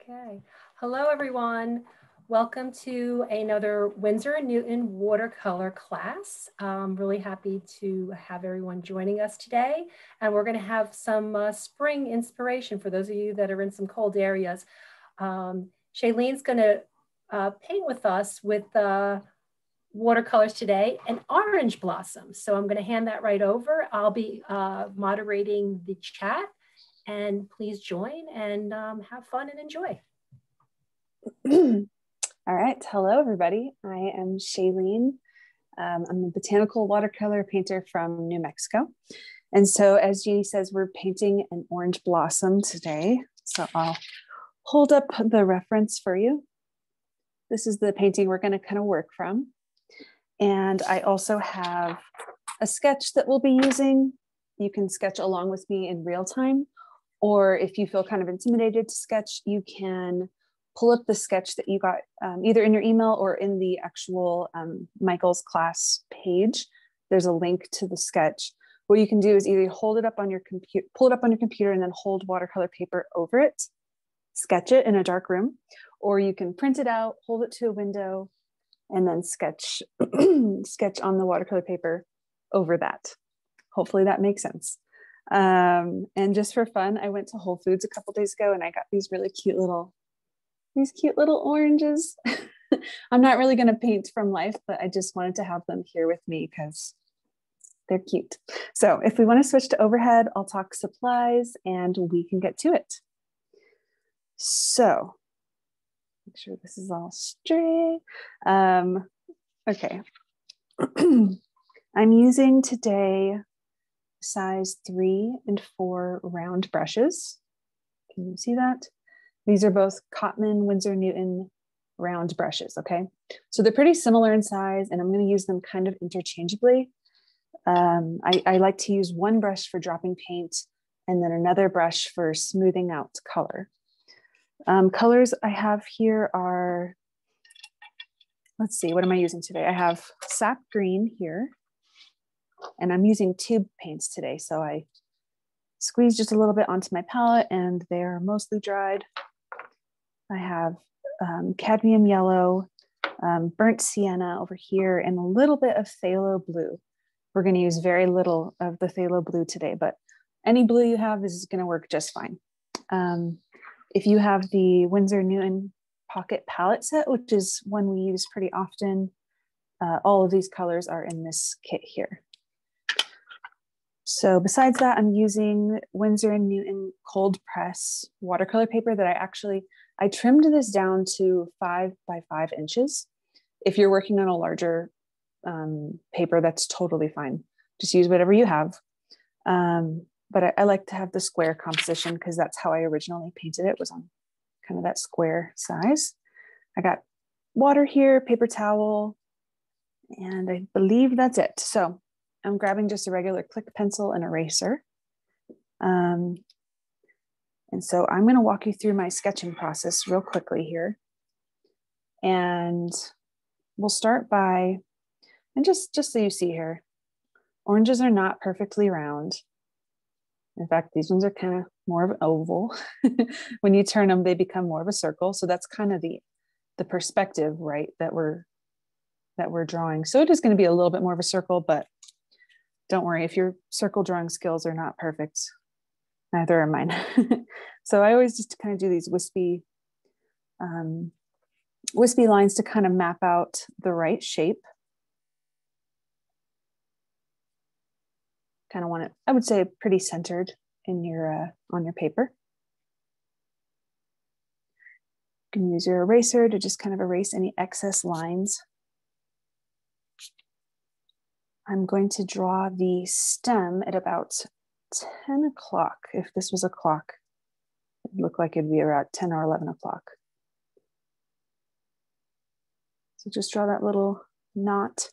Okay. Hello, everyone. Welcome to another Winsor & Newton watercolor class. I'm really happy to have everyone joining us today. And we're going to have some spring inspiration for those of you that are in some cold areas. Shailene's going to paint with us with watercolors today and orange blossoms. So I'm going to hand that right over. I'll be moderating the chat. And please join and have fun and enjoy. All right. Hello, everybody. I am Shailene. I'm a botanical watercolor painter from New Mexico. And so as Jeannie says, we're painting an orange blossom today. So I'll hold up the reference for you. This is the painting we're going to kind of work from. And I also have a sketch that we'll be using. You can sketch along with me in real time. Or if you feel kind of intimidated to sketch, you can pull up the sketch that you got either in your email or in the actual Michael's class page. There's a link to the sketch. What you can do is either hold it up on your computer, pull it up on your computer and then hold watercolor paper over it, sketch it in a dark room, or you can print it out, hold it to a window, and then sketch, sketch on the watercolor paper over that. Hopefully that makes sense. And just for fun, I went to Whole Foods a couple days ago and I got these really cute little, oranges. I'm not really going to paint from life, but I just wanted to have them here with me because they're cute. So if we want to switch to overhead, I'll talk supplies and we can get to it. So make sure this is all straight. Okay. I'm using today size 3 and 4 round brushes. Can you see that? These are both Cotman Winsor Newton round brushes, okay? So they're pretty similar in size and I'm going to use them kind of interchangeably. I like to use one brush for dropping paint and then another brush for smoothing out color. Colors I have here are, let's see, what am I using today? I have sap green here. And I'm using tube paints today. So I squeeze just a little bit onto my palette and they're mostly dried. I have cadmium yellow, burnt sienna over here, and a little bit of phthalo blue. We're going to use very little of the phthalo blue today, but any blue you have is going to work just fine. If you have the Winsor Newton Pocket Palette Set, which is one we use pretty often, all of these colors are in this kit here. So besides that, I'm using Winsor & Newton cold press watercolor paper that I trimmed this down to 5 by 5 inches. If you're working on a larger paper, that's totally fine. Just use whatever you have. But I like to have the square composition because that's how I originally painted it, was on kind of that square size. I got water here, paper towel, and I believe that's it. So I'm grabbing just a regular click pencil and eraser. And so I'm going to walk you through my sketching process real quickly here. And we'll start by, and just so you see here, oranges are not perfectly round. In fact, these ones are kind of more of an oval. When you turn them, they become more of a circle. So that's kind of the perspective, right, that we're drawing. So it is going to be a little bit more of a circle, but don't worry if your circle drawing skills are not perfect. Neither are mine. So I always just kind of do these wispy lines to kind of map out the right shape. Kind of want it, I would say, pretty centered in your on your paper. You can use your eraser to just kind of erase any excess lines. I'm going to draw the stem at about 10 o'clock. If this was a clock, it would look like it'd be around 10 or 11 o'clock. So just draw that little knot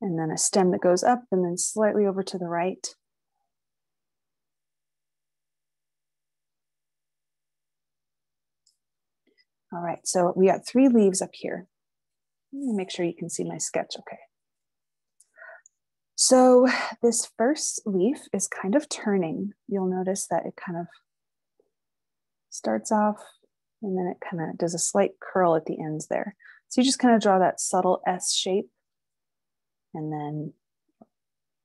and then a stem that goes up and then slightly over to the right. All right, so we got 3 leaves up here. Let me make sure you can see my sketch okay. So this first leaf is kind of turning. You'll notice that it kind of starts off And then it kind of does a slight curl at the ends there. So you just kind of draw that subtle S shape and then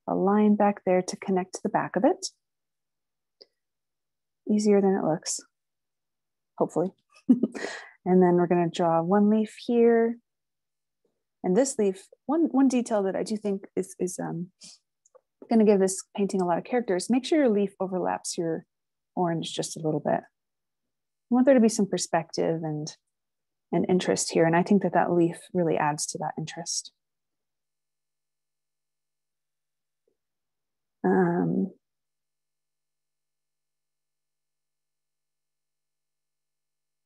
a line back there to connect to the back of it. Easier than it looks, hopefully. And then we're going to draw one leaf here. And this leaf, one detail that I do think is going to give this painting a lot of character is make sure your leaf overlaps your orange just a little bit. I want there to be some perspective and interest here. And I think that that leaf really adds to that interest.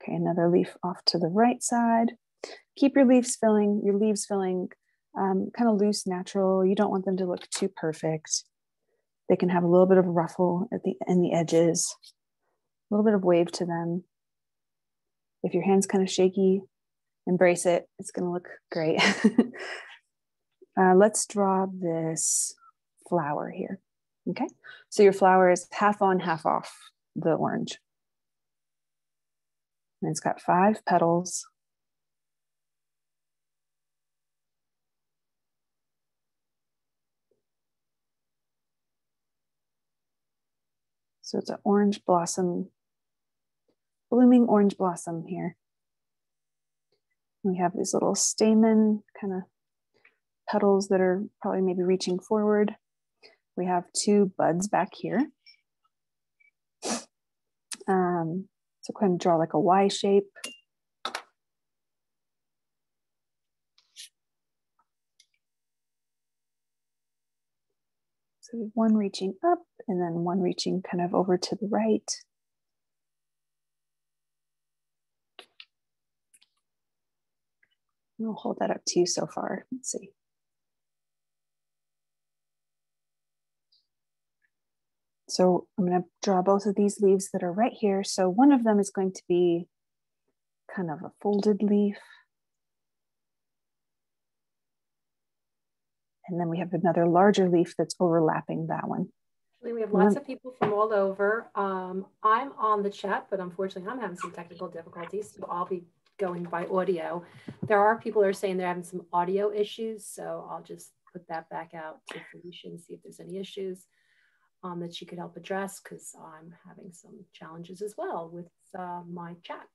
Okay, another leaf off to the right side. Keep your leaves filling kind of loose, natural. You don't want them to look too perfect. They can have a little bit of ruffle in the edges, a little bit of wave to them. If your hand's kind of shaky, embrace it. It's going to look great. Let's draw this flower here. Okay, so your flower is half on, half off the orange. And it's got 5 petals. So it's an orange blossom, blooming orange blossom here. We have these little stamen kind of petals that are probably maybe reaching forward. We have 2 buds back here. So go ahead and draw like a Y shape. So one reaching up and then one reaching kind of over to the right. I'll hold that up to you so far. Let's see. So I'm going to draw both of these leaves that are right here. So one of them is going to be kind of a folded leaf. And then we have another larger leaf that's overlapping that one. We have lots of people from all over. I'm on the chat, but unfortunately I'm having some technical difficulties, so I'll be going by audio. There are people who are saying they're having some audio issues, so I'll just put that back out to Felicia and see if there's any issues that she could help address, because I'm having some challenges as well with my chat.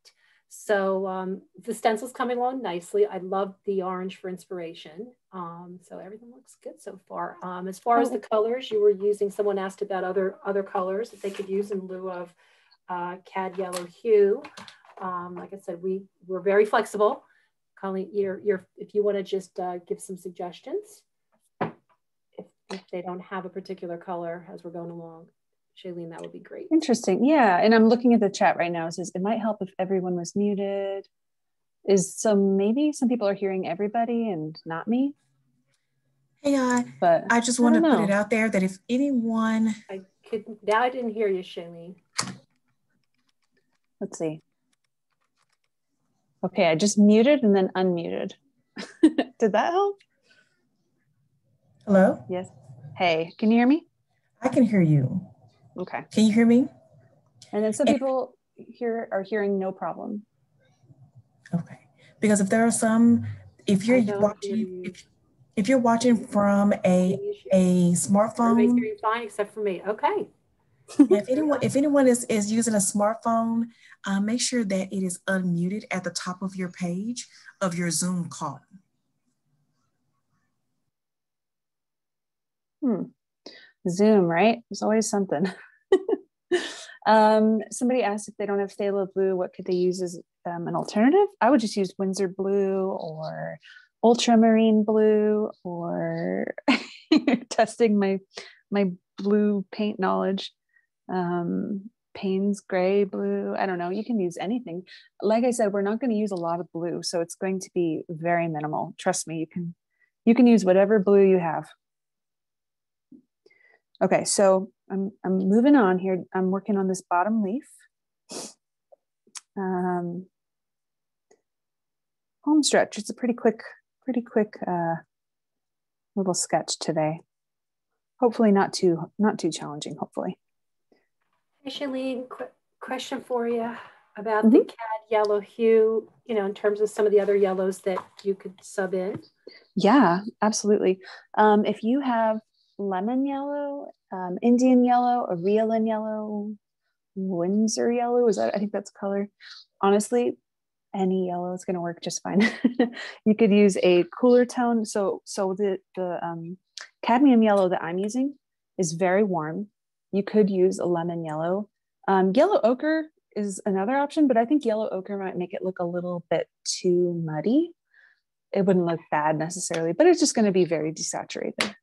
So the stencil's coming along nicely. I love the orange for inspiration. So everything looks good so far. As far as the colors, you were using, someone asked about other colors that they could use in lieu of cad yellow hue. Like I said, we're very flexible. Colleen, if you want to just give some suggestions, if they don't have a particular color as we're going along. Shailene, that would be great. Interesting. Yeah. And I'm looking at the chat right now. It says it might help if everyone was muted. Maybe some people are hearing everybody and not me. Hey, but I just want to put it out there that if anyone... I didn't hear you, Shailene. Let's see. Okay, I just muted and then unmuted. Did that help? Hello? Yes. Hey, can you hear me? I can hear you. Okay. Can you hear me? And then some people here are hearing no problem. Okay. Because if there are some, if you're watching from a smartphone, everybody's hearing fine except for me. Okay. If anyone is using a smartphone, make sure that it is unmuted at the top of your page of your Zoom call. Zoom, right? There's always something. Somebody asked if they don't have phthalo blue, what could they use as an alternative? I would just use Winsor blue or ultramarine blue, or testing my blue paint knowledge. Payne's gray blue. I don't know. You can use anything. Like I said, we're not going to use a lot of blue, so it's going to be very minimal. Trust me, you can use whatever blue you have. Okay, so I'm moving on here. I'm working on this bottom leaf. Home stretch. It's a pretty quick little sketch today. Hopefully not too challenging. Hopefully. Hey, Shailene, quick question for you about the cad yellow hue, you know, in terms of some of the other yellows that you could sub in? Yeah, absolutely. If you have lemon yellow, Indian yellow, a Riolan yellow, Winsor yellow, I think that's color. Honestly, any yellow is going to work just fine. You could use a cooler tone. So the cadmium yellow that I'm using is very warm. You could use a lemon yellow. Yellow ochre is another option, but I think yellow ochre might make it look a little bit too muddy. It wouldn't look bad necessarily, but it's just going to be very desaturated.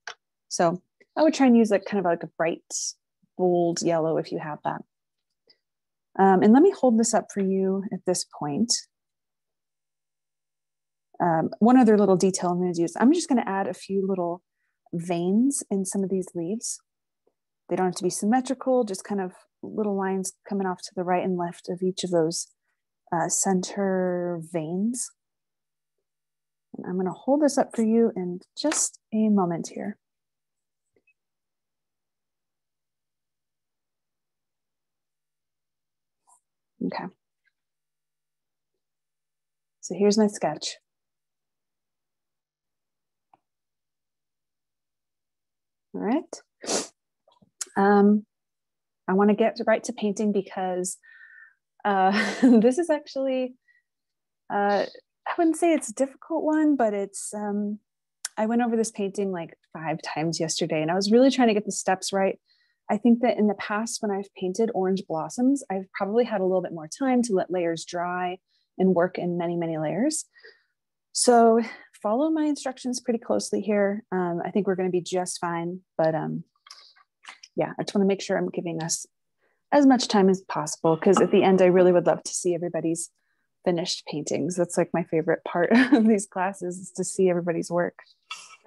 So I would try and use like kind of like a bright, bold yellow if you have that. And let me hold this up for you at this point. One other little detail I'm going to do is I'm just going to add a few little veins in some of these leaves. They don't have to be symmetrical, just kind of little lines coming off to the right and left of each of those center veins. And I'm going to hold this up for you in just a moment here. Okay. So here's my sketch. All right. I want to get right to painting because this is actually, I wouldn't say it's a difficult one, but it's, I went over this painting like 5 times yesterday and I was really trying to get the steps right. I think that in the past, when I've painted orange blossoms, I've probably had a little bit more time to let layers dry and work in many, many layers. So follow my instructions pretty closely here. I think we're going to be just fine, but yeah, I just want to make sure I'm giving us as much time as possible because at the end, I really would love to see everybody's finished paintings. That's like my favorite part of these classes is to see everybody's work.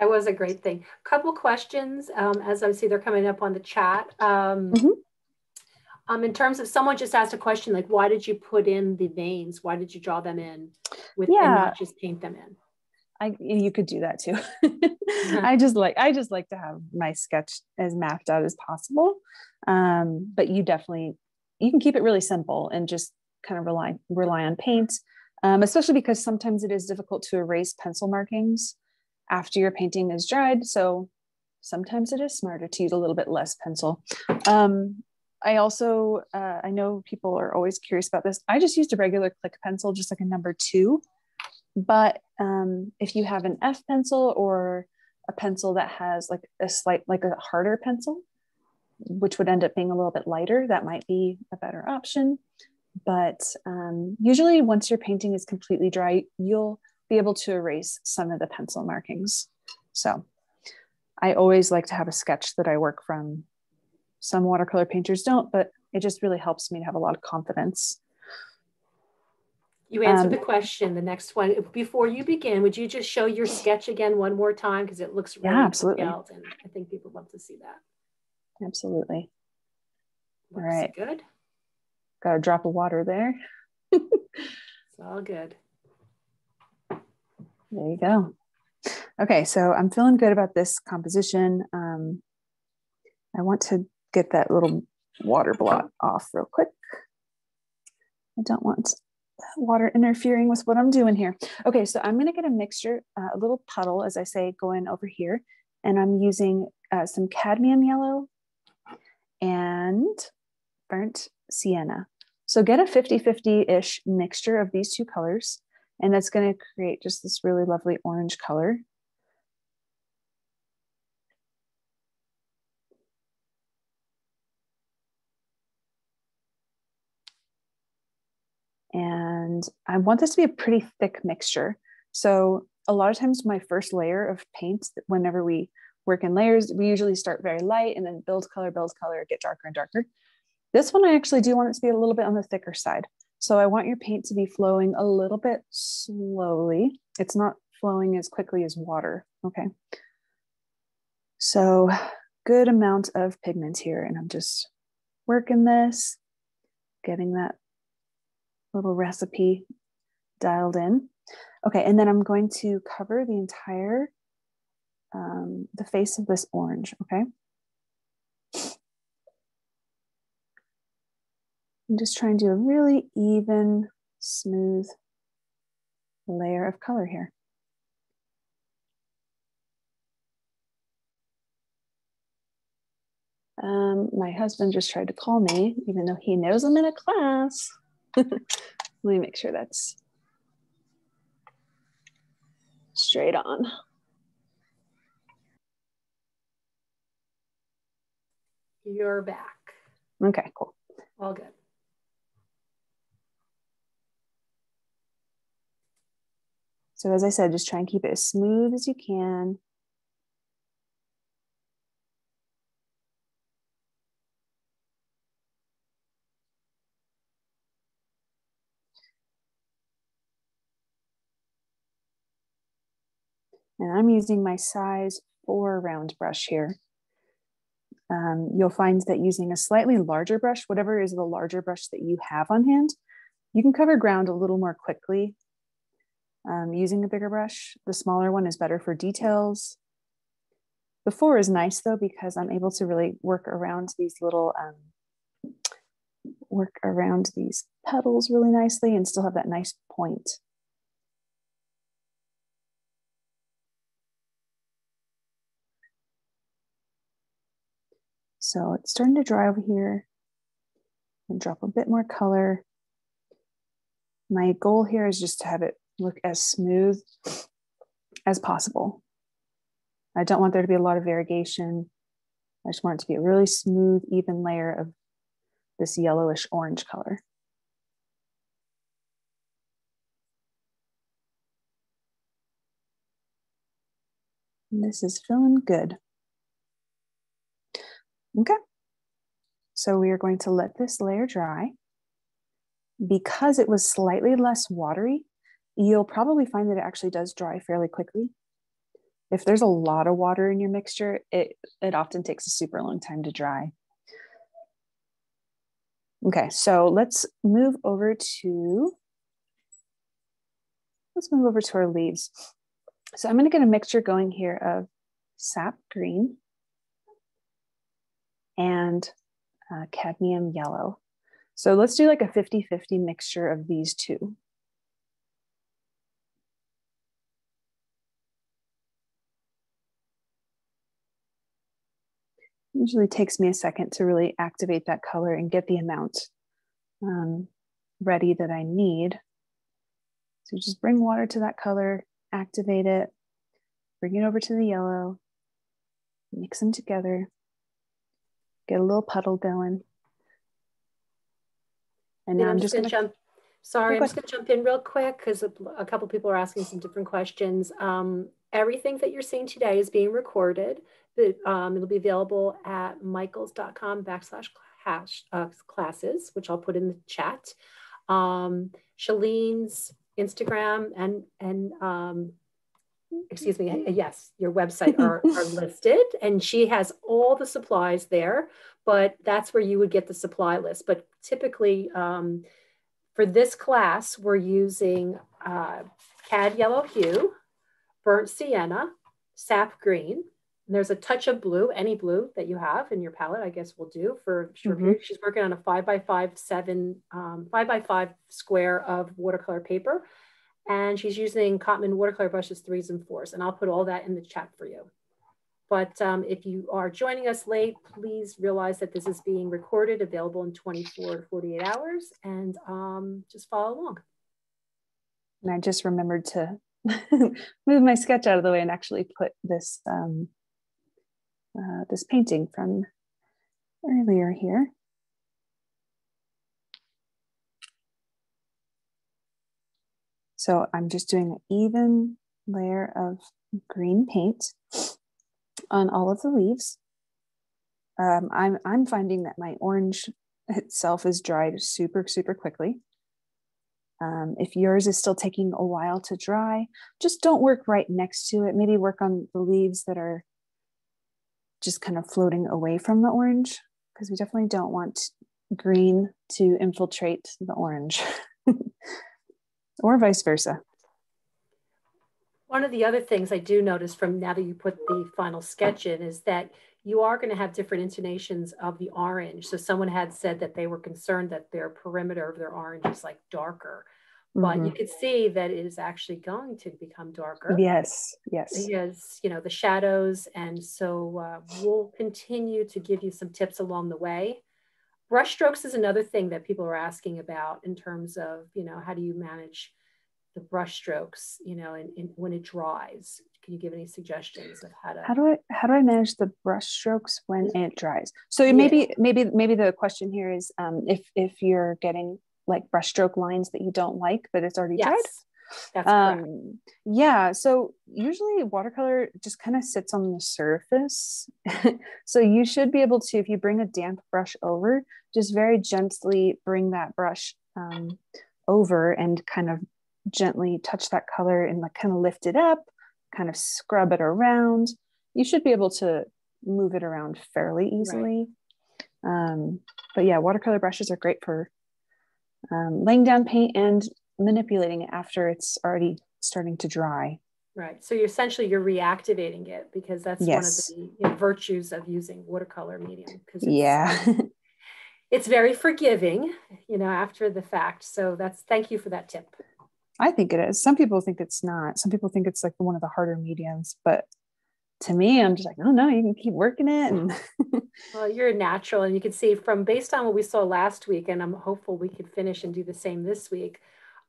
That was a great thing. Couple questions as I see they're coming up on the chat. In terms of someone just asked a question like, why did you put in the veins? Why did you draw them in with and not just paint them in? You could do that too. I just like to have my sketch as mapped out as possible. But you can keep it really simple and just kind of rely on paint, especially because sometimes it is difficult to erase pencil markings after your painting is dried. So sometimes it is smarter to use a little bit less pencil. I also, I know people are always curious about this. I just used a regular Click pencil, just like a number 2. But if you have an F pencil or a pencil that has like a harder pencil, which would end up being a little bit lighter, that might be a better option. But usually once your painting is completely dry, you'll be able to erase some of the pencil markings. So I always like to have a sketch that I work from. Some watercolor painters don't, but it just really helps me to have a lot of confidence. You answered the question. The next one, before you begin, would you just show your sketch again one more time? Because it looks really detailed and I think people love to see that. Absolutely. Looks all right. Good. Got a drop of water there. It's all good. There you go. Okay, so I'm feeling good about this composition. I want to get that little water blot off real quick. I don't want water interfering with what I'm doing here. Okay, so I'm going to get a mixture, a little puddle, as I say, going over here. And I'm using some cadmium yellow and burnt sienna. So get a 50-50-ish mixture of these 2 colors. And that's going to create just this really lovely orange color. And I want this to be a pretty thick mixture. So a lot of times my first layer of paint, whenever we work in layers, we usually start very light and then build color, get darker and darker. This one, I actually do want it to be a little bit on the thicker side. So I want your paint to be flowing a little bit slowly. It's not flowing as quickly as water, okay? So good amount of pigment here, and I'm just working this, getting that little recipe dialed in. Okay, and then I'm going to cover the entire, the face of this orange, okay? I'm just trying to do a really even smooth layer of color here. My husband just tried to call me, even though he knows I'm in a class. Let me make sure that's straight on. You're back. Okay, cool. All good. So as I said, just try and keep it as smooth as you can. And I'm using my size 4 round brush here. You'll find that using a slightly larger brush, whatever is the larger brush that you have on hand, you can cover ground a little more quickly using a bigger brush. The smaller one is better for details. The 4 is nice though, because I'm able to really work around these little, petals really nicely and still have that nice point. So it's starting to dry over here and drop a bit more color. My goal here is just to have it look as smooth as possible. I don't want there to be a lot of variegation. I just want it to be a really smooth, even layer of this yellowish orange color. And this is feeling good. Okay, so we are going to let this layer dry. Because it was slightly less watery, you'll probably find that it actually does dry fairly quickly. If there's a lot of water in your mixture, it often takes a super long time to dry. Okay, so let's move over to our leaves. So I'm going to get a mixture going here of sap green and cadmium yellow. So let's do like a 50-50 mixture of these two. Usually takes me a second to really activate that color and get the amount ready that I need. So just bring water to that color, activate it, bring it over to the yellow, mix them together, get a little puddle going. And now I'm just going to jump. Sorry, I'm just going to jump in real quick because a couple people are asking some different questions. Everything that you're seeing today is being recorded. It'll be available at michaels.com/classes, which I'll put in the chat. Shalene's Instagram and excuse me, yes, your website are listed, and she has all the supplies there, but that's where you would get the supply list. But typically for this class, we're using cad yellow hue, burnt sienna, sap green. And there's a touch of blue, any blue that you have in your palette, I guess will do for sure. She's working on a 5x5 square of watercolor paper. And she's using Cotman watercolor brushes 3s and 4s. And I'll put all that in the chat for you. But if you are joining us late, please realize that this is being recorded, available in 24 to 48 hours, and just follow along. And I just remembered to move my sketch out of the way and actually put this this painting from earlier here. So I'm just doing an even layer of green paint on all of the leaves. I'm finding that my orange itself is dried super quickly. If yours is still taking a while to dry, just don't work right next to it. Maybe work on the leaves that are just kind of floating away from the orange, because we definitely don't want green to infiltrate the orange or vice versa. One of the other things I do notice from now that you put the final sketch in is that you are going to have different intonations of the orange. So someone had said that they were concerned that their perimeter of their orange is like darker. but you could see that it is actually going to become darker. Yes, yes. Because, you know, the shadows. And so we'll continue to give you some tips along the way. Brush strokes is another thing that people are asking about in terms of, you know, how do you manage the brush strokes, you know, when it dries? Can you give any suggestions of how do I manage the brush strokes when it dries? So maybe the question here is if you're getting like brush stroke lines that you don't like, but it's already dried. That's correct. Yeah, so usually watercolor just kind of sits on the surface. So you should be able to, if you bring a damp brush over, just very gently bring that brush over and kind of gently touch that color and like kind of lift it up, kind of scrub it around. You should be able to move it around fairly easily. Right. But yeah, watercolor brushes are great for laying down paint and manipulating it after it's already starting to dry. Right. So you're reactivating it, because that's one of the virtues of using watercolor medium, because it's very forgiving, you know, after the fact. So thank you for that tip. I think it is. Some people think it's not. Some people think it's like one of the harder mediums, but to me, I'm just like, oh no, you can keep working it. And well, you're a natural, and you can see based on what we saw last week, and I'm hopeful we could finish and do the same this week.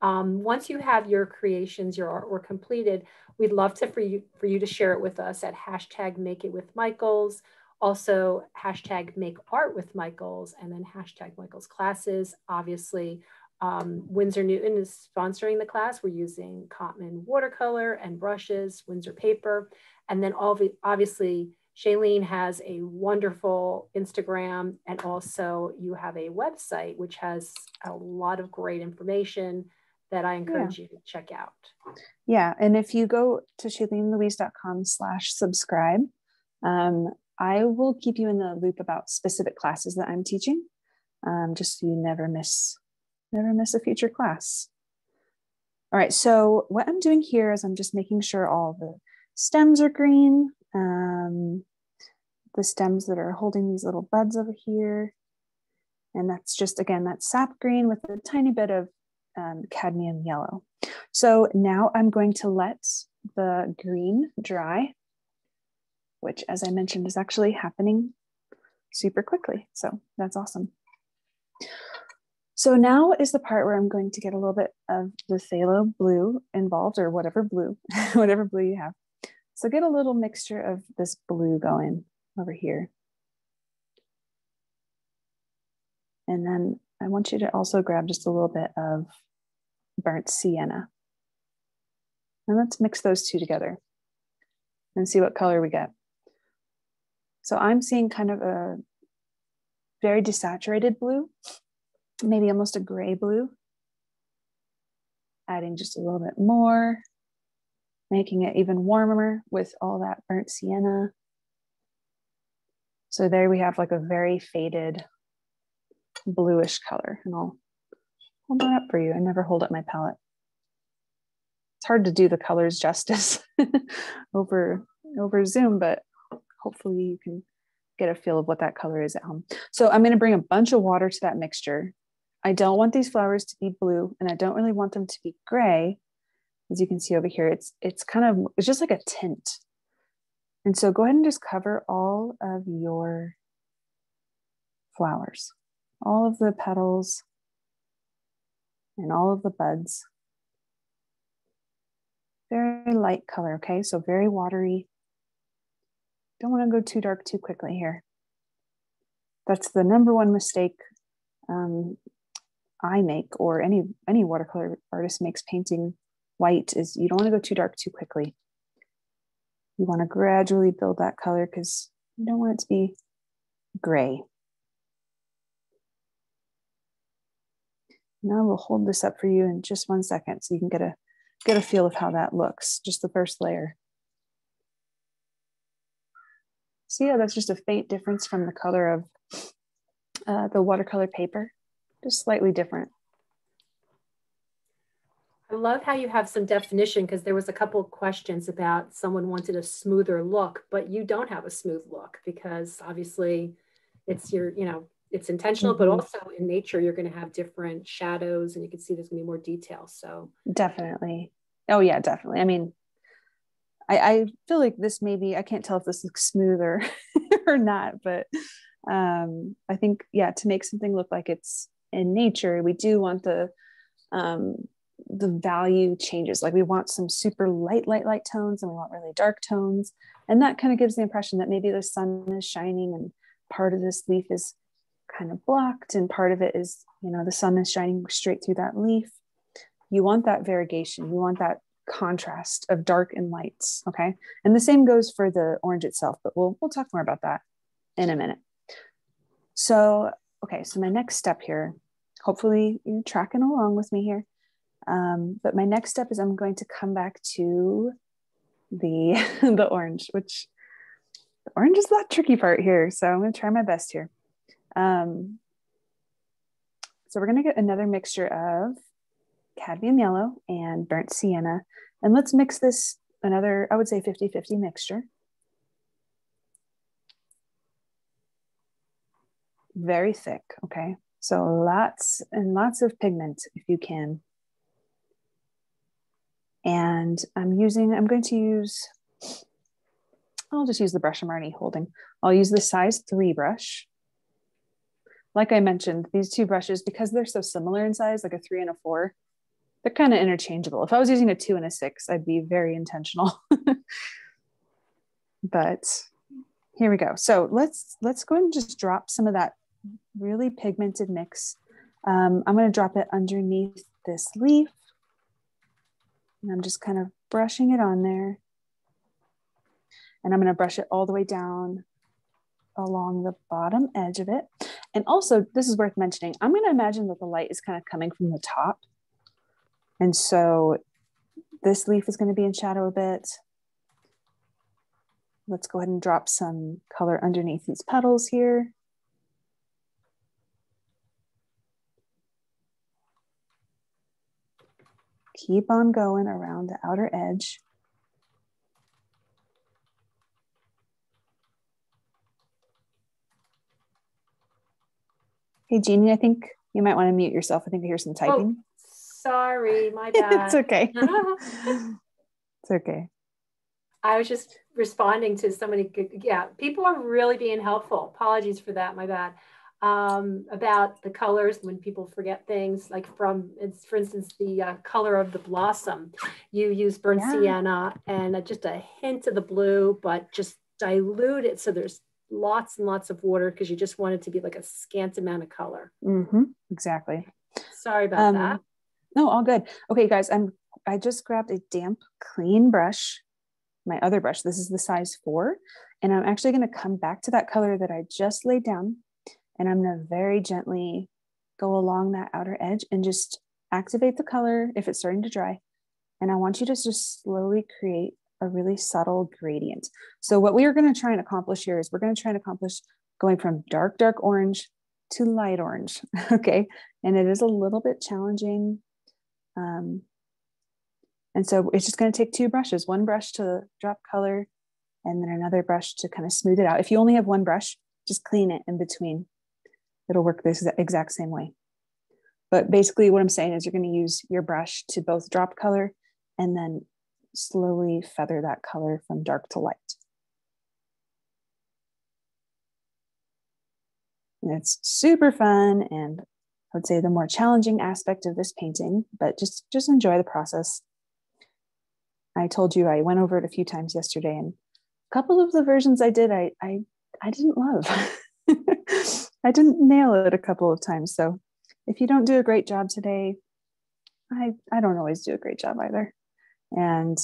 Once you have your creations, your artwork completed, we'd love for you to share it with us at #MakeItWithMichaels, also #MakeArtWithMichaels, and then #MichaelsClasses. Obviously, Winsor Newton is sponsoring the class. We're using Cotman Watercolor and brushes, Winsor Paper, and then obviously Shailene has a wonderful Instagram, and also you have a website which has a lot of great information that I encourage you to check out. Yeah, and if you go to shailenelouise.com/subscribe, I will keep you in the loop about specific classes that I'm teaching, just so you never miss a future class. All right, so what I'm doing here is I'm just making sure all the stems are green. The stems that are holding these little buds over here. And that's just, again, that sap green with a tiny bit of cadmium yellow. So now I'm going to let the green dry, which, as I mentioned, is actually happening super quickly. So that's awesome. So now is the part where I'm going to get a little bit of the phthalo blue involved, or whatever blue, whatever blue you have. So get a little mixture of this blue going over here. And then I want you to also grab just a little bit of burnt sienna. And let's mix those two together and see what color we get. So I'm seeing kind of a very desaturated blue, maybe almost a gray blue. Adding just a little bit more, making it even warmer with all that burnt sienna. So there we have like a very faded bluish color, and I'll hold that up for you. I never hold up my palette. It's hard to do the colors justice over Zoom, but hopefully you can get a feel of what that color is at home. So I'm going to bring a bunch of water to that mixture. I don't want these flowers to be blue, and I don't really want them to be gray. As you can see over here, it's just like a tint. And so go ahead and just cover all of your flowers, all of the petals and all of the buds. Very light color, okay? So very watery. Don't want to go too dark too quickly here. That's the #1 mistake I make, or any watercolor artist makes painting white, is you don't want to go too dark too quickly. You want to gradually build that color because you don't want it to be gray. Now we'll hold this up for you in just 1 second so you can get a feel of how that looks, just the first layer. See how that's just a faint difference from the color of the watercolor paper, just slightly different. I love how you have some definition, because there was a couple of questions about someone wanted a smoother look, but you don't have a smooth look, because obviously it's your, it's intentional, but also in nature, you're going to have different shadows and you can see there's going to be more detail. So Definitely. Oh yeah, definitely. I mean, I feel like this maybe, I can't tell if this looks smooth or, or not, but I think, yeah, to make something look like it's in nature, we do want the value changes. Like we want some super light tones and we want really dark tones. And that kind of gives the impression that maybe the sun is shining and part of this leaf is kind of blocked and part of it is, you know, the sun is shining straight through that leaf. You want that variegation. You want that contrast of dark and lights. Okay. And the same goes for the orange itself, but we'll talk more about that in a minute. So, okay. So my next step here, hopefully you're tracking along with me here. But my next step is I'm going to come back to the, the orange, which the orange is the tricky part here. So I'm going to try my best here. So we're going to get another mixture of cadmium yellow and burnt sienna. And let's mix this another, I would say 50-50 mixture. Very thick, okay? So lots and lots of pigment if you can. And I'll just use the brush I'm already holding. I'll use the size 3 brush. Like I mentioned, these two brushes, because they're so similar in size, like a 3 and a 4, they're kind of interchangeable. If I was using a 2 and a 6, I'd be very intentional. But here we go. So let's go ahead and just drop some of that really pigmented mix. I'm going to drop it underneath this leaf. And I'm just kind of brushing it on there. And I'm going to brush it all the way down along the bottom edge of it. And also, this is worth mentioning, I'm going to imagine that the light is kind of coming from the top. And so this leaf is going to be in shadow a bit. Let's go ahead and drop some color underneath these petals here. Keep on going around the outer edge. Hey, Jeannie, I think you might want to mute yourself. I think I hear some typing. Oh, sorry, my bad. It's okay. It's okay. I was just responding to somebody. Yeah, people are really being helpful. Apologies for that, my bad. About the colors when people forget things, like for instance, the color of the blossom. You use burnt sienna and just a hint of the blue, but just dilute it so there's lots and lots of water because you just want it to be like a scant amount of color. Exactly. Sorry about that. No, all good. Okay, guys, I just grabbed a damp, clean brush, my other brush. This is the size 4, and I'm actually going to come back to that color that I just laid down. And I'm going to very gently go along that outer edge and just activate the color if it's starting to dry. And I want you to just slowly create a really subtle gradient. So what we are going to try and accomplish here is we're going to try and accomplish going from dark, dark orange to light orange. Okay. And it is a little bit challenging. And so it's just going to take 2 brushes, one brush to drop color and then another brush to kind of smooth it out. If you only have one brush, just clean it in between. It'll work this exact same way. But basically what I'm saying is you're going to use your brush to both drop color and then slowly feather that color from dark to light. And it's super fun and I would say the more challenging aspect of this painting, but just enjoy the process. I told you I went over it a few times yesterday and a couple of the versions I did, I didn't love. I didn't nail it a couple of times. So if you don't do a great job today, I don't always do a great job either. And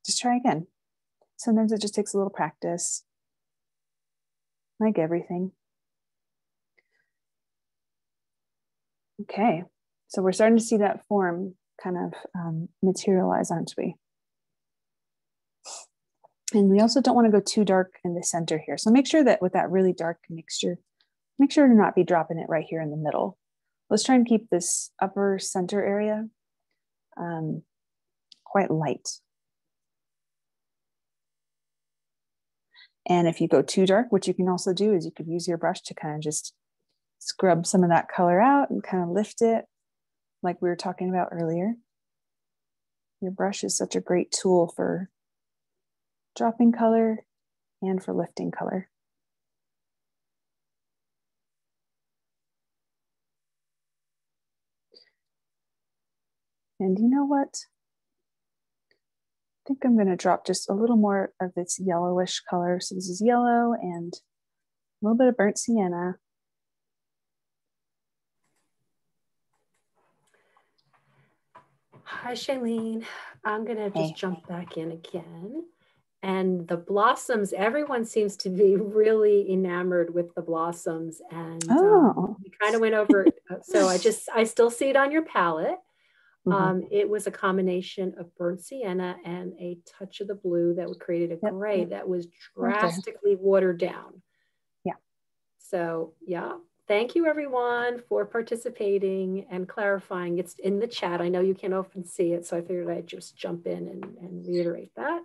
just try again. Sometimes it just takes a little practice, like everything. Okay, so we're starting to see that form kind of materialize, aren't we? And we also don't want to go too dark in the center here. So make sure that with that really dark mixture, make sure to not be dropping it right here in the middle. Let's try and keep this upper center area quite light. And if you go too dark, what you can also do is you could use your brush to kind of just scrub some of that color out and kind of lift it like we were talking about earlier. Your brush is such a great tool for dropping color and for lifting color. And you know what? I think I'm going to drop just a little more of this yellowish color. So this is yellow and a little bit of burnt sienna. Hi, Shailene. I'm going to just jump back in again. And the blossoms, everyone seems to be really enamored with the blossoms. And we kind of went over it. So I still see it on your palette. It was a combination of burnt sienna and a touch of the blue that created a gray that was drastically watered down. Yeah. So yeah, thank you everyone for participating and clarifying. It's in the chat. I know you can't often see it, so I figured I'd just jump in and reiterate that.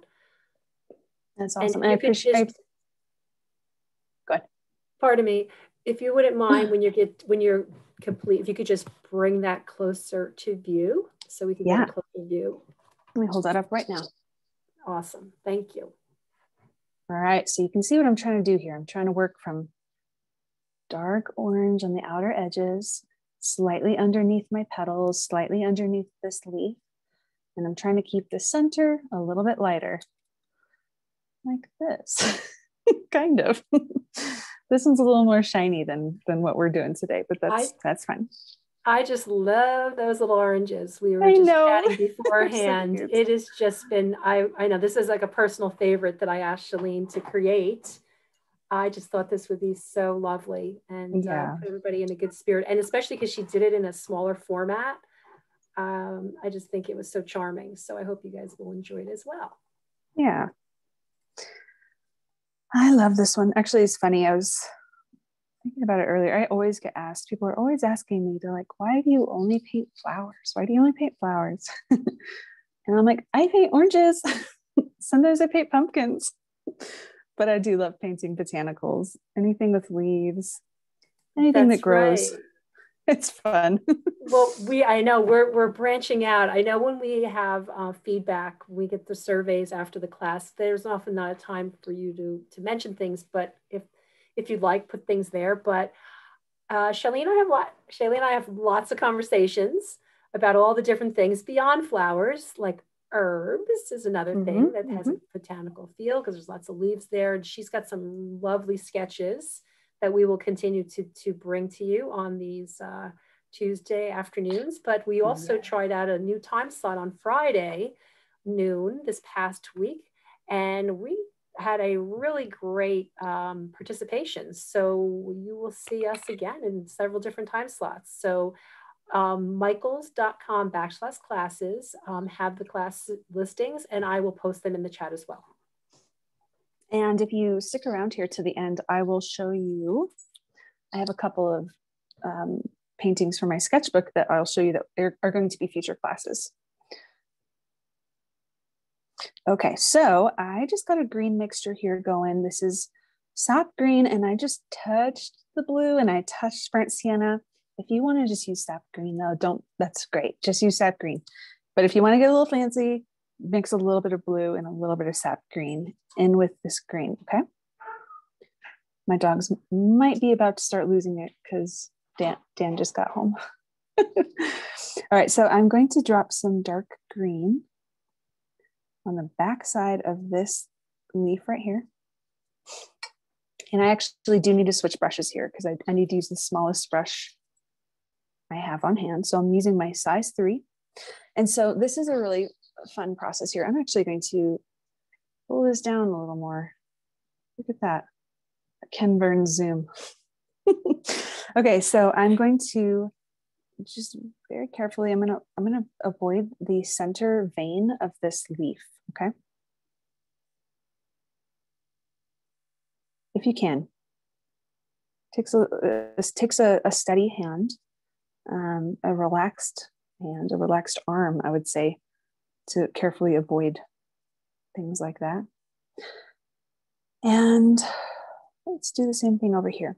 That's awesome. And I appreciate. Good. Pardon me. If you wouldn't mind, when you're complete, if you could just bring that closer to view so we can get a closer view. Let me hold that up right now. Awesome. Thank you. All right. So you can see what I'm trying to do here. I'm trying to work from dark orange on the outer edges, slightly underneath my petals, slightly underneath this leaf. And I'm trying to keep the center a little bit lighter, like this, kind of. This one's a little more shiny than what we're doing today, but that's fine. I just love those little oranges. We were just chatting beforehand. So it has just been, I know this is like a personal favorite that I asked Shailene to create. I just thought this would be so lovely and put everybody in a good spirit. And especially because she did it in a smaller format. I just think it was so charming. So I hope you guys will enjoy it as well. Yeah. I love this one. Actually, it's funny. I was thinking about it earlier. I always get asked, people are always asking me, they're like, why do you only paint flowers? Why do you only paint flowers? And I'm like, I paint oranges. Sometimes I paint pumpkins. But I do love painting botanicals, anything with leaves, anything that grows. Right. It's fun. Well, I know we're branching out. I know when we have feedback, we get the surveys after the class. There's often not a time for you to mention things, but if you'd like, put things there. But Shailene and I have lots of conversations about all the different things beyond flowers, like herbs is another thing that has a botanical feel because there's lots of leaves there. And she's got some lovely sketches that we will continue to bring to you on these Tuesday afternoons. But we also tried out a new time slot on Friday noon this past week, and we had a really great participation. So you will see us again in several different time slots. So michaels.com/classes have the class listings, and I will post them in the chat as well. And if you stick around here to the end, I will show you, I have a couple of paintings from my sketchbook that I'll show you that are going to be future classes. Okay, so I just got a green mixture here going. This is sap green, and I just touched the blue and I touched burnt sienna. If you want to just use sap green though, that's great. Just use sap green. But if you want to get a little fancy, mix a little bit of blue and a little bit of sap green in with this green, okay? My dogs might be about to start losing it because Dan just got home. All right, so I'm going to drop some dark green on the back side of this leaf right here. And I actually do need to switch brushes here because I need to use the smallest brush I have on hand. So I'm using my size 3. And so this is a really fun process here. I'm actually going to pull this down a little more. Look at that. Ken Burns zoom. Okay, so I'm going to just very carefully, I'm gonna avoid the center vein of this leaf, okay? If you can. This takes a steady hand, a relaxed hand, a relaxed arm, I would say, to carefully avoid things like that. And let's do the same thing over here.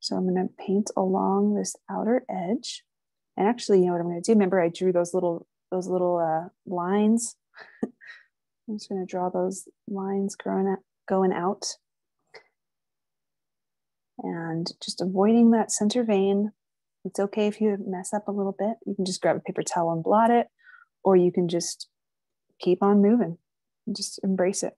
So I'm going to paint along this outer edge. And actually, you know what I'm going to do? Remember, I drew those little lines. I'm just going to draw those lines going out. And just avoiding that center vein. It's okay if you mess up a little bit. You can just grab a paper towel and blot it, or you can just keep on moving and just embrace it.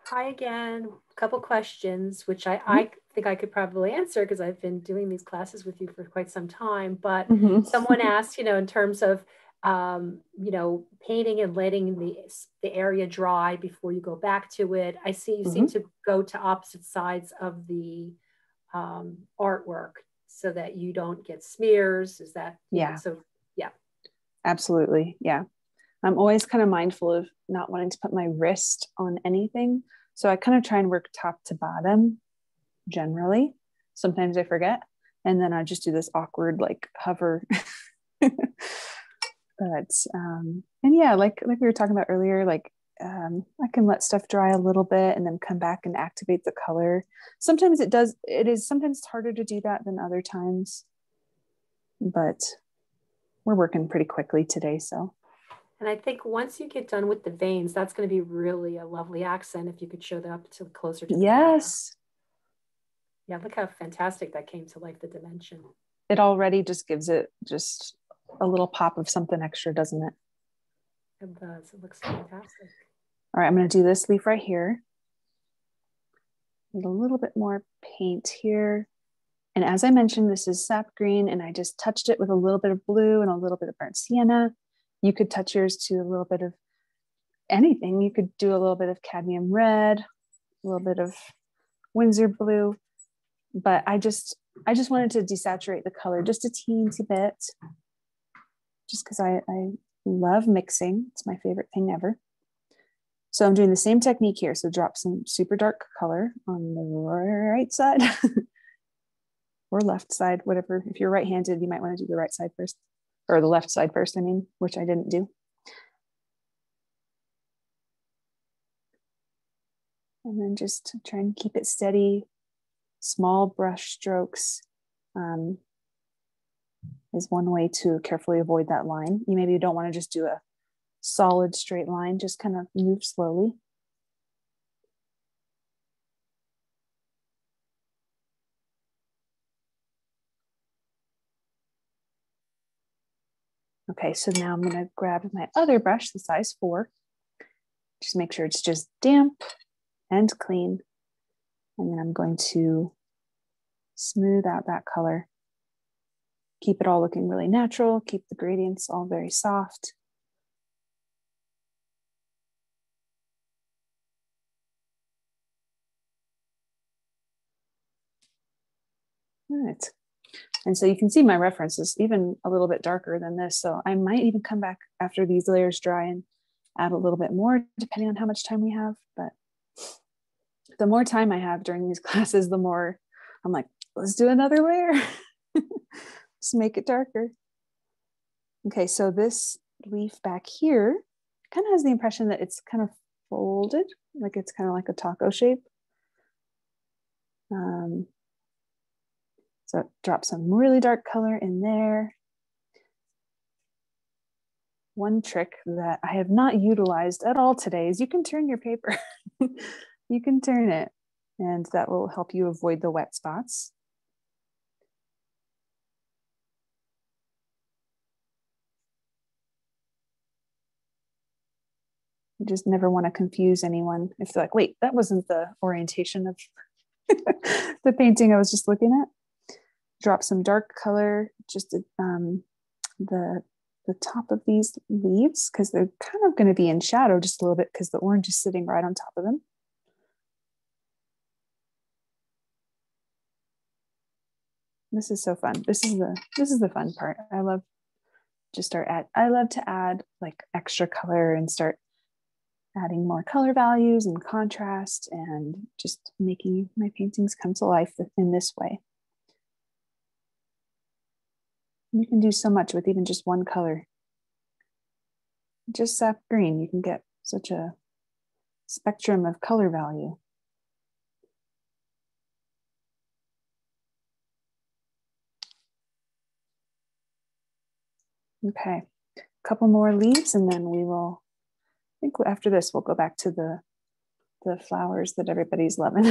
Hi again. A couple questions, which I think I could probably answer because I've been doing these classes with you for quite some time. But someone asked, you know, in terms of, you know, painting and letting the area dry before you go back to it. I see you seem to go to opposite sides of the artwork so that you don't get smears. Is that, yeah? So yeah, absolutely, yeah. I'm always kind of mindful of not wanting to put my wrist on anything. So I kind of try and work top to bottom generally. Sometimes I forget. And then I just do this awkward like hover. But, and yeah, like we were talking about earlier, like I can let stuff dry a little bit and then come back and activate the color. Sometimes sometimes it's harder to do that than other times, but we're working pretty quickly today. So. And I think once you get done with the veins, that's going to be really a lovely accent if you could show that up to closer to the yes. camera. Yeah, look how fantastic that came to life, the dimension. It already just gives it just a little pop of something extra, doesn't it? It does. It looks fantastic. All right, I'm going to do this leaf right here. Need a little bit more paint here. And as I mentioned, this is sap green, and I just touched it with a little bit of blue and a little bit of burnt sienna. You could touch yours to a little bit of anything. You could do a little bit of cadmium red, a little bit of Winsor blue, but I just wanted to desaturate the color just a teensy bit, just because I love mixing. It's my favorite thing ever. So I'm doing the same technique here. So drop some super dark color on the right side or left side, whatever. If you're right-handed, you might want to do the right side first. Or the left side first, I mean, which I didn't do. And then just try and keep it steady. Small brush strokes is one way to carefully avoid that line. You maybe don't want to just do a solid straight line, just kind of move slowly. Okay, so now I'm going to grab my other brush, the size 4. Just make sure it's just damp and clean. And then I'm going to smooth out that color. Keep it all looking really natural. Keep the gradients all very soft. All right. And so you can see my reference is even a little bit darker than this. So I might even come back after these layers dry and add a little bit more, depending on how much time we have. But the more time I have during these classes, the more I'm like, let's do another layer. Just make it darker. Okay, so this leaf back here kind of has the impression that it's kind of folded, like it's kind of like a taco shape. So drop some really dark color in there. One trick that I have not utilized at all today is you can turn your paper. You can turn it, and that will help you avoid the wet spots. You just never want to confuse anyone if they're like, wait, that wasn't the orientation of the painting I was just looking at. Drop some dark color, just the top of these leaves, because they're kind of going to be in shadow just a little bit because the orange is sitting right on top of them. This is so fun. This is the fun part. I love to add like extra color and start adding more color values and contrast and just making my paintings come to life in this way. You can do so much with even just one color. Just sap green, you can get such a spectrum of color value. Okay, a couple more leaves and then we will, I think after this, we'll go back to the flowers that everybody's loving.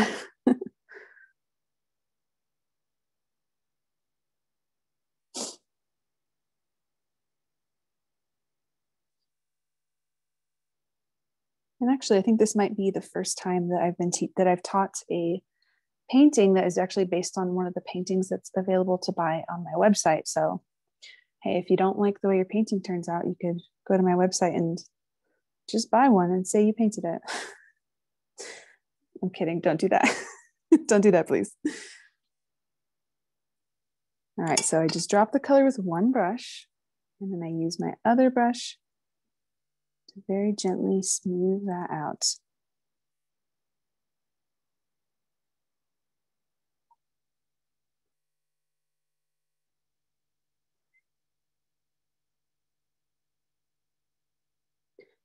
And actually, I think this might be the first time that I've taught a painting that is actually based on one of the paintings that's available to buy on my website. So, hey, if you don't like the way your painting turns out, you could go to my website and just buy one and say you painted it. I'm kidding. Don't do that. Don't do that, please. All right, so I just drop the color with one brush, and then I use my other brush to very gently smooth that out.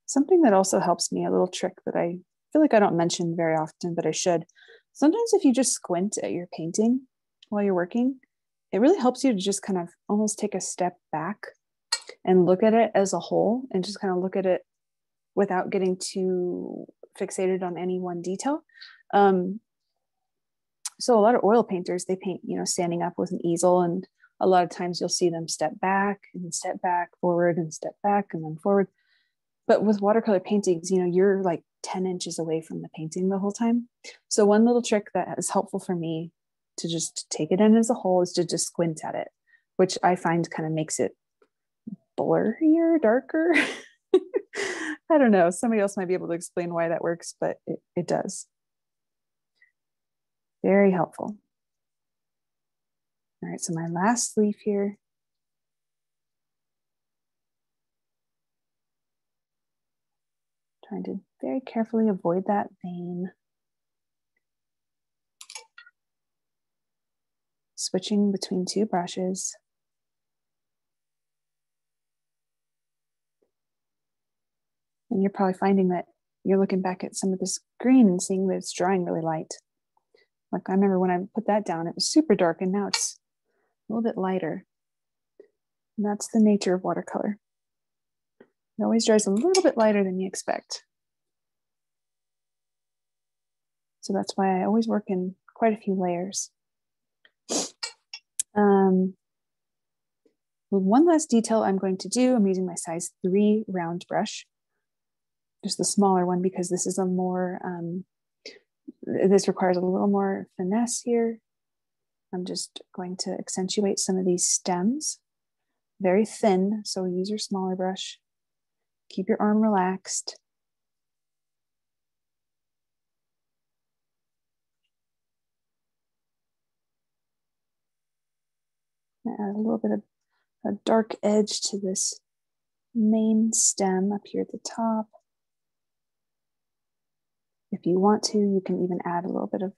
Something that also helps me, a little trick that I feel like I don't mention very often, but I should. Sometimes if you just squint at your painting while you're working, it really helps you to just kind of almost take a step back and look at it as a whole and just kind of look at it without getting too fixated on any one detail. So a lot of oil painters, they paint, standing up with an easel, and a lot of times you'll see them step back and step back, forward and step back and then forward. But with watercolor paintings, you're like 10 inches away from the painting the whole time. So one little trick that is helpful for me to just take it in as a whole is to just squint at it, which I find kind of makes it blurrier, darker. I don't know. Somebody else might be able to explain why that works, but it does. Very helpful. All right, so my last leaf here. Trying to very carefully avoid that vein. Switching between two brushes. And you're probably finding that you're looking back at some of this green and seeing that it's drying really light. Like I remember when I put that down, it was super dark, and now it's a little bit lighter. And that's the nature of watercolor. It always dries a little bit lighter than you expect. So that's why I always work in quite a few layers. One last detail I'm going to do, I'm using my size 3 round brush, just the smaller one, because this is a more, this requires a little more finesse here. I'm just going to accentuate some of these stems, very thin, so use your smaller brush. Keep your arm relaxed. Add a little bit of a dark edge to this main stem up here at the top. If you want to, you can even add a little bit of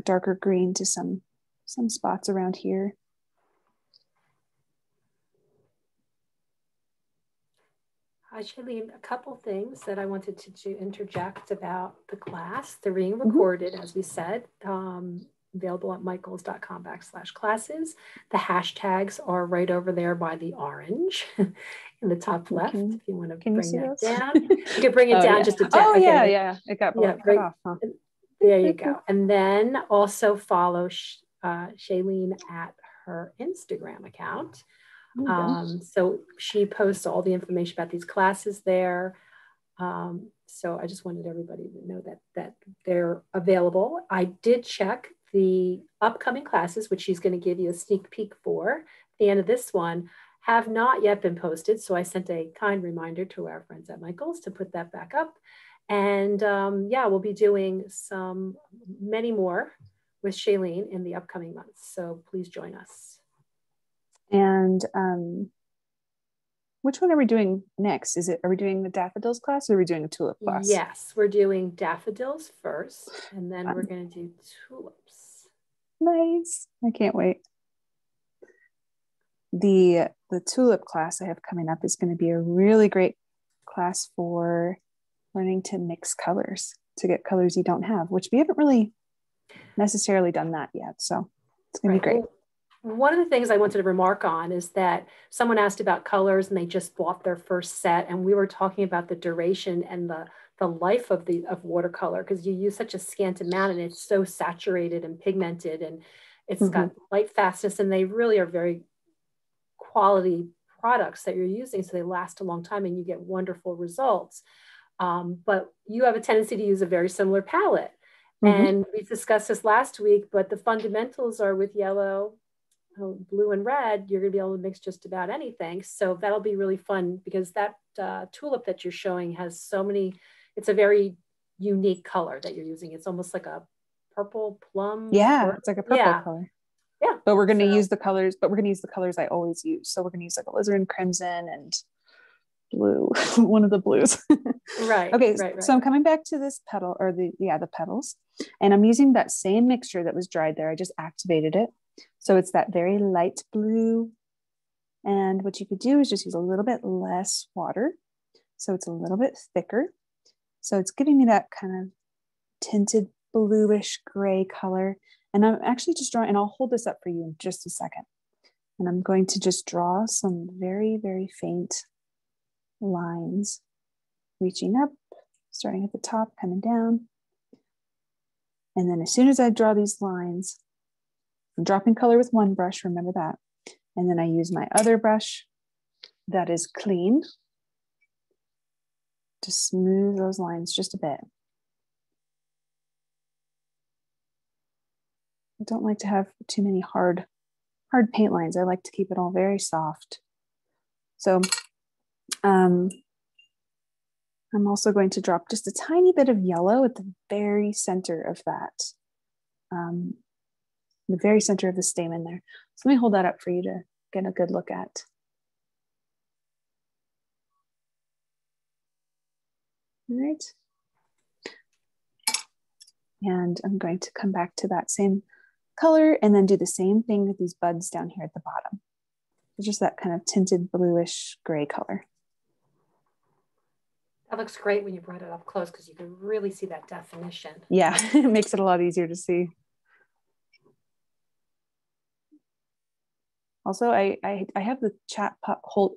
darker green to some spots around here. Shailene, a couple things that I wanted to interject about the class. They're being recorded, as we said, available at michaels.com/classes. The hashtags are right over there by the orange in the top left. If you want to bring that down, you can bring it down just a tad. Oh, okay. Yeah. It got cut off. Huh? There you go. And then also follow Shailene at her Instagram account. So she posts all the information about these classes there. So I just wanted everybody to know that they're available. I did check the upcoming classes, which she's going to give you a sneak peek for at the end of this one, have not yet been posted. So I sent a kind reminder to our friends at Michaels to put that back up. And yeah, we'll be doing many more with Shailene in the upcoming months. So please join us. And which one are we doing next? Are we doing the daffodils class, or are we doing a tulip class? Yes, we're doing daffodils first, and then we're going to do tulips. Nice. I can't wait. The tulip class I have coming up is going to be a really great class for learning to mix colors, to get colors you don't have, which we haven't really necessarily done that yet. So it's going to be great. One of the things I wanted to remark on is that someone asked about colors and they just bought their first set, and we were talking about the duration and the life of watercolor, because you use such a scant amount and it's so saturated and pigmented, and it's got light fastness, and they really are very quality products that you're using, so they last a long time and you get wonderful results. But you have a tendency to use a very similar palette. And we discussed this last week, but the fundamentals are with yellow, blue, and red, you're going to be able to mix just about anything. So that'll be really fun, because that tulip that you're showing has so many, it's a very unique color that you're using. It's almost like a purple plum. Yeah, it's like a purple color. Yeah. But we're going to use the colors, I always use. So we're going to use like alizarin crimson and blue, one of the blues. Right. Okay. Right. So I'm coming back to this petal, or the petals, and I'm using that same mixture that was dried there. I just activated it. So it's that very light blue. And what you could do is just use a little bit less water. So it's a little bit thicker. So it's giving me that kind of tinted bluish gray color. And I'm actually just drawing, and I'll hold this up for you in just a second. And I'm going to just draw some very, very faint lines, reaching up, starting at the top, coming down. And then as soon as I draw these lines, I'm dropping color with one brush, remember that. And then I use my other brush that is clean to smooth those lines just a bit. I don't like to have too many hard paint lines. I like to keep it all very soft. So I'm also going to drop just a tiny bit of yellow at the very center of that, the very center of the stamen there. So let me hold that up for you to get a good look at. All right. And I'm going to come back to that same color and then do the same thing with these buds down here at the bottom. Just that kind of tinted bluish gray color. That looks great when you brought it up close, because you can really see that definition. Yeah, it makes it a lot easier to see. Also, I have the chat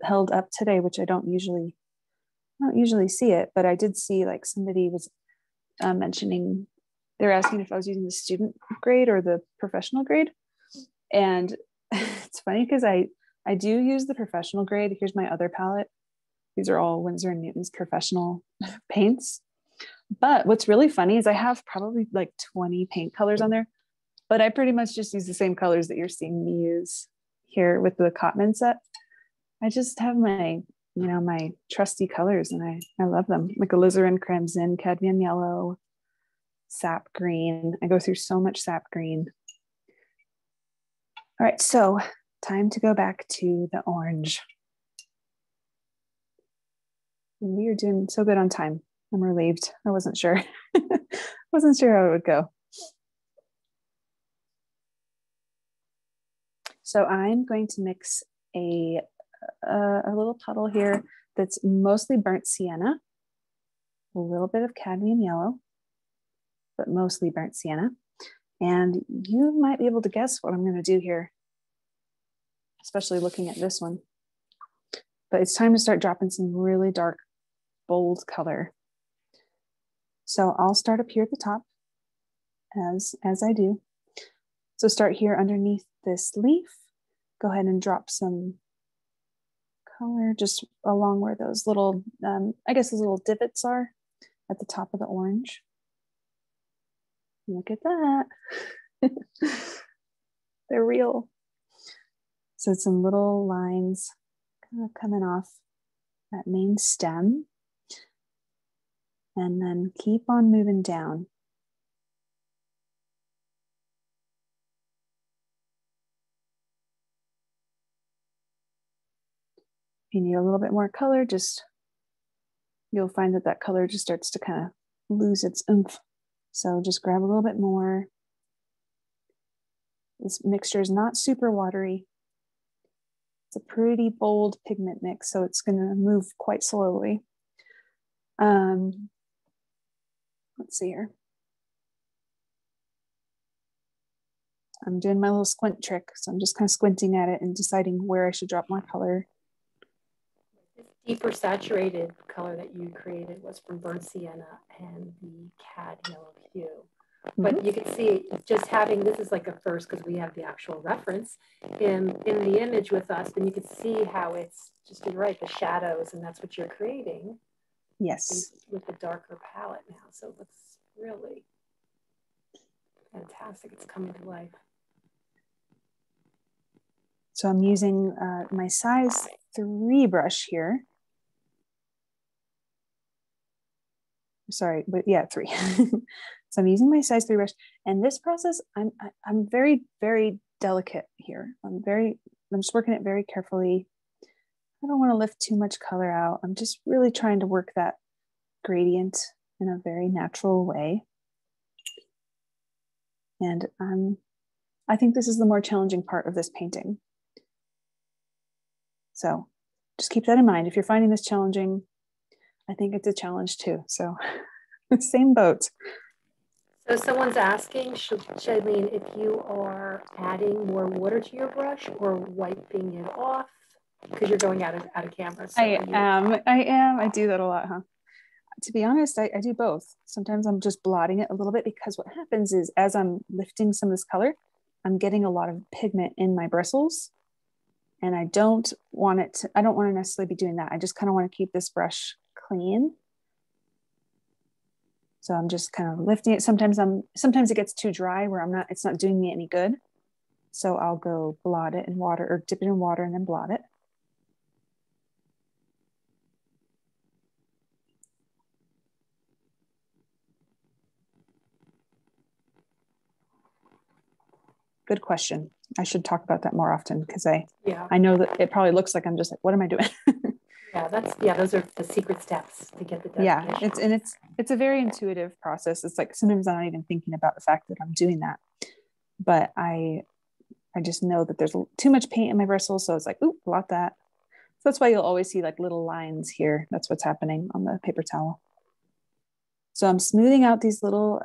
held up today, which I don't usually see it, but I did see like somebody was mentioning, they're asking if I was using the student grade or the professional grade. And it's funny because I do use the professional grade. Here's my other palette. These are all Winsor & Newton's professional paints. But what's really funny is I have probably like 20 paint colors on there, but I pretty much just use the same colors that you're seeing me use here with the Cotman set. I just have my, my trusty colors, and I love them. Like alizarin crimson, cadmium yellow, sap green. I go through so much sap green. All right, so time to go back to the orange. We are doing so good on time. I'm relieved. I wasn't sure. Wasn't sure how it would go. So I'm going to mix a little puddle here that's mostly burnt sienna, a little bit of cadmium yellow, but mostly burnt sienna. And you might be able to guess what I'm going to do here, especially looking at this one. But it's time to start dropping some really dark, bold color. So I'll start up here at the top, as I do. So start here underneath this leaf. Go ahead and drop some color just along where those little, I guess those little divots are at the top of the orange. Look at that. They're real. So some little lines kind of coming off that main stem. And then keep on moving down. If you need a little bit more color, you'll find that color just starts to kind of lose its oomph. So just grab a little bit more. This mixture is not super watery. It's a pretty bold pigment mix, so it's going to move quite slowly. Let's see here. I'm doing my little squint trick. So I'm just kind of squinting at it and deciding where I should drop more color. This deeper saturated color that you created was from burnt sienna and the cad yellow hue. But you can see just having, this is like a first because we have the actual reference in the image with us, and you can see how it's just, you're right, the shadows, and that's what you're creating. Yes. With the darker palette now. So it looks really fantastic. It's coming to life. So I'm using my size 3 brush here. Sorry, but yeah, 3. So I'm using my size 3 brush, and this process, I'm very, very delicate here. I'm just working it very carefully. I don't want to lift too much color out. I'm just really trying to work that gradient in a very natural way. And I think this is the more challenging part of this painting. So just keep that in mind. If you're finding this challenging, I think it's a challenge too. So same boat. So someone's asking, Shailene, if you are adding more water to your brush or wiping it off because you're going out of camera. So I am. I do that a lot, huh? To be honest, I do both. Sometimes I'm just blotting it a little bit because what happens is as I'm lifting some of this color, I'm getting a lot of pigment in my bristles. And I don't want to necessarily be doing that. I just kind of want to keep this brush clean. So I'm just kind of lifting it. Sometimes it gets too dry where it's not doing me any good. So I'll go blot it in water or dip it in water and then blot it. Good question. I should talk about that more often because I know that it probably looks like I'm just like, what am I doing? Those are the secret steps to get the definition. Yeah, it's a very intuitive process. It's like sometimes I'm not even thinking about the fact that I'm doing that, but I just know that there's too much paint in my bristles, so it's like, ooh, blot that. So that's why you'll always see like little lines here. That's what's happening on the paper towel. So I'm smoothing out these little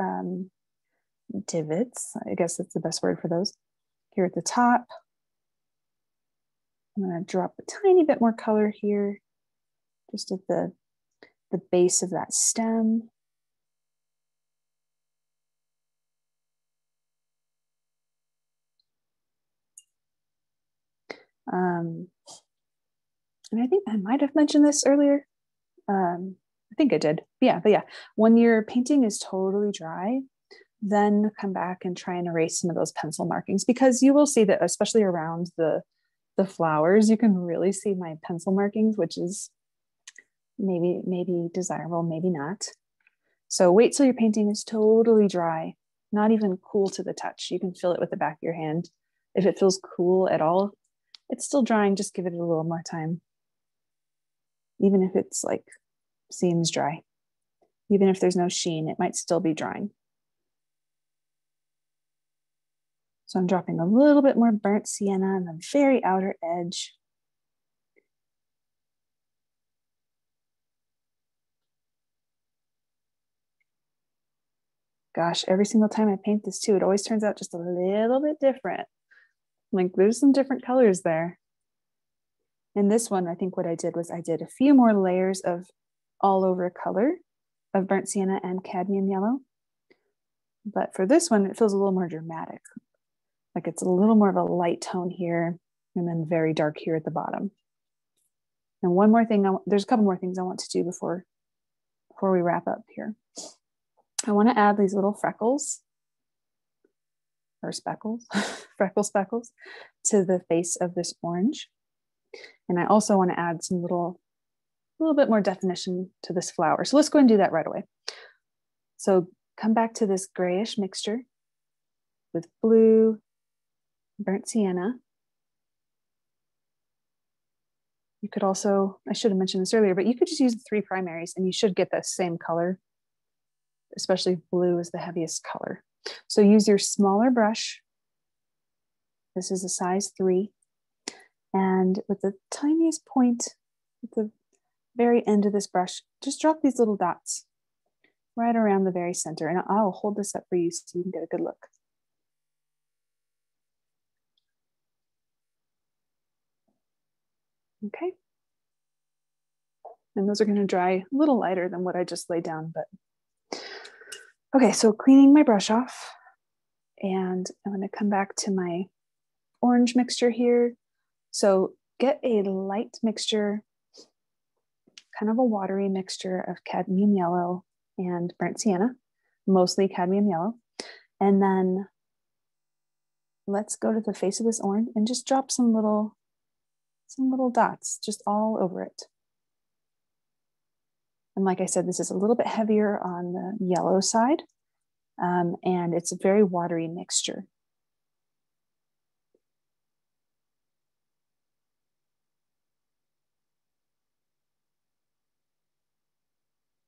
divots. I guess that's the best word for those. Here at the top, I'm going to drop a tiny bit more color here, just at the base of that stem. And I think I might have mentioned this earlier. I think I did. But yeah, when your painting is totally dry, then come back and try and erase some of those pencil markings, because you will see that, especially around the flowers, you can really see my pencil markings, which is maybe desirable, maybe not. So wait till your painting is totally dry, not even cool to the touch. You can feel it with the back of your hand. If it feels cool at all, it's still drying, just give it a little more time. Even if it's like seems dry, even if there's no sheen, it might still be drying. So I'm dropping a little bit more burnt sienna on the very outer edge. Gosh, every single time I paint this too, it always turns out just a little bit different. Like there's some different colors there. And this one, I think what I did was I did a few more layers of all over color of burnt sienna and cadmium yellow. But for this one, it feels a little more dramatic. Like it's a little more of a light tone here and then very dark here at the bottom. And one more thing, there's a couple more things I want to do before we wrap up here. I want to add these little freckles or speckles, speckles to the face of this orange. And I also want to add some little bit more definition to this flower. So let's go and do that right away. So come back to this grayish mixture with blue, burnt sienna. You could also, I should have mentioned this earlier, but you could just use the 3 primaries and you should get the same color, especially blue is the heaviest color. So use your smaller brush. This is a size 3. And with the tiniest point at the very end of this brush, just drop these little dots right around the very center. And I'll hold this up for you so you can get a good look. Okay. And those are going to dry a little lighter than what I just laid down, but okay, so cleaning my brush off, and I'm going to come back to my orange mixture here. So get a light mixture, kind of a watery mixture of cadmium yellow and burnt sienna, mostly cadmium yellow. And then let's go to the face of this orange and just drop some little dots just all over it. And like I said, this is a little bit heavier on the yellow side, and it's a very watery mixture.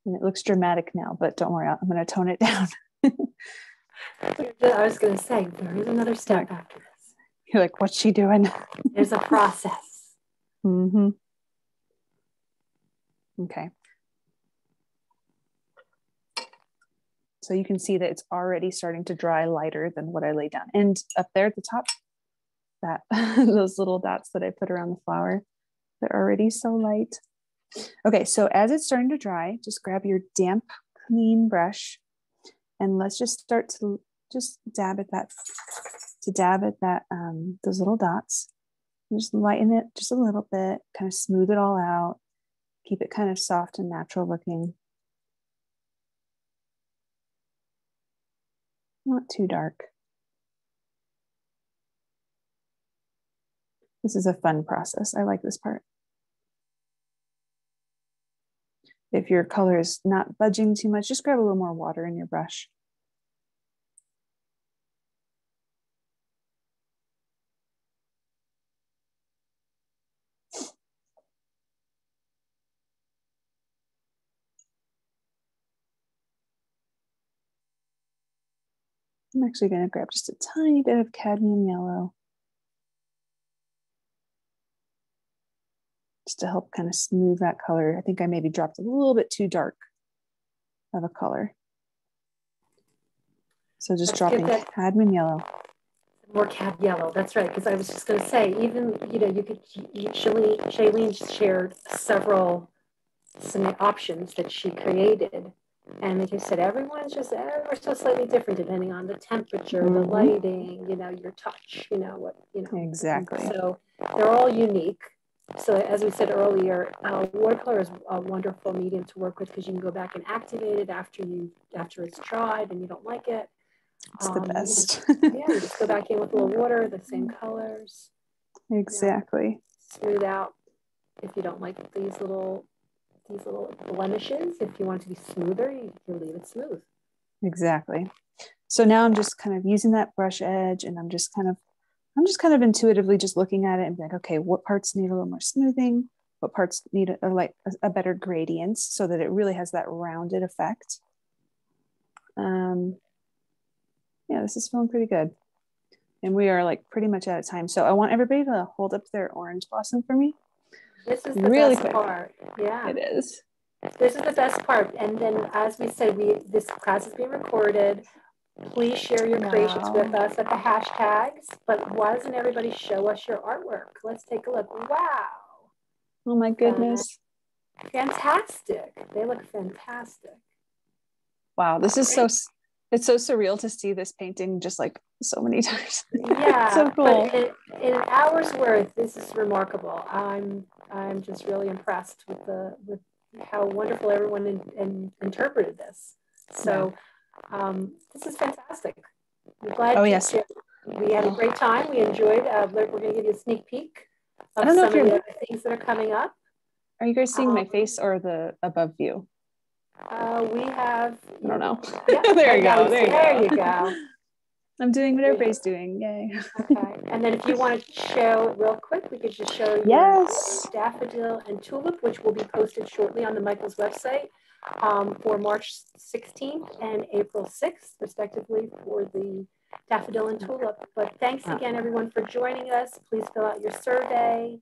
And it looks dramatic now, but don't worry, I'm going to tone it down. I was going to say, there is another step after this. You're like, what's she doing? There's a process. Mm-hmm. Okay. So you can see that it's already starting to dry lighter than what I laid down. And up there at the top, that those little dots that I put around the flower, they're already so light. Okay, so as it's starting to dry, just grab your damp, clean brush, and let's just start to just dab at that, those little dots. And just lighten it just a little bit, kind of smooth it all out, keep it kind of soft and natural looking. Not too dark. This is a fun process. I like this part. If your color is not budging too much, just grab a little more water in your brush. I'm actually going to grab just a tiny bit of cadmium yellow, just to help kind of smooth that color. I think I maybe dropped a little bit too dark of a color. So just dropping cadmium yellow. More cad yellow, that's right. Because I was just going to say, even, you know, Shailene shared some options that she created. And like you said, everyone's just ever so slightly different depending on the temperature, the lighting, you know, your touch, you know, what, you know. Exactly. So they're all unique. So as we said earlier, watercolor is a wonderful medium to work with because you can go back and activate it after it's dried and you don't like it. It's the best. You just go back in with a little water, the same colors. Exactly. You know, smooth out if you don't like these little blemishes. If you want it to be smoother, you can leave it smooth. Exactly. So now I'm just kind of using that brush edge, and I'm just kind of intuitively just looking at it and be like, okay, what parts need a little more smoothing? What parts need a better gradient so that it really has that rounded effect? Yeah, this is feeling pretty good. And we are like pretty much out of time. So I want everybody to hold up their orange blossom for me. This is the really best part. Yeah. It is. This is the best part. And then, as we said, this class is being recorded. Please share your creations with us at the hashtags. But why doesn't everybody show us your artwork? Let's take a look. Wow. Oh my goodness. Fantastic. They look fantastic. Wow, this is it's so surreal to see this painting just like so many times. Yeah, so cool. But in an hour's worth, this is remarkable. I'm just really impressed with how wonderful everyone interpreted this. So this is fantastic. I'm glad we had a great time. We enjoyed. We're going to give you a sneak peek of some of the other things that are coming up. Are you guys seeing my face or the above view? We have. I don't know. Yeah, there you go. There you go. I'm doing what everybody's doing. Yay. Okay. And then if you want to show real quick, we could just show you daffodil and tulip, which will be posted shortly on the Michael's website for March 16th and April 6th, respectively, for the daffodil and tulip. But thanks again, everyone, for joining us. Please fill out your survey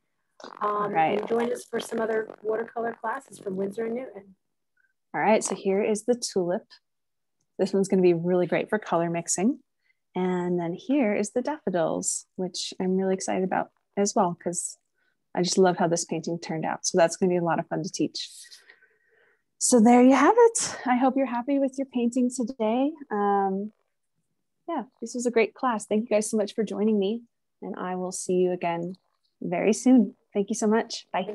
and join us for some other watercolor classes from Winsor and Newton. All right, so here is the tulip. This one's going to be really great for color mixing. And then here is the daffodils, which I'm really excited about as well, because I just love how this painting turned out. So that's going to be a lot of fun to teach. So there you have it. I hope you're happy with your painting today. Yeah, this was a great class. Thank you guys so much for joining me, and I will see you again very soon. Thank you so much. Bye.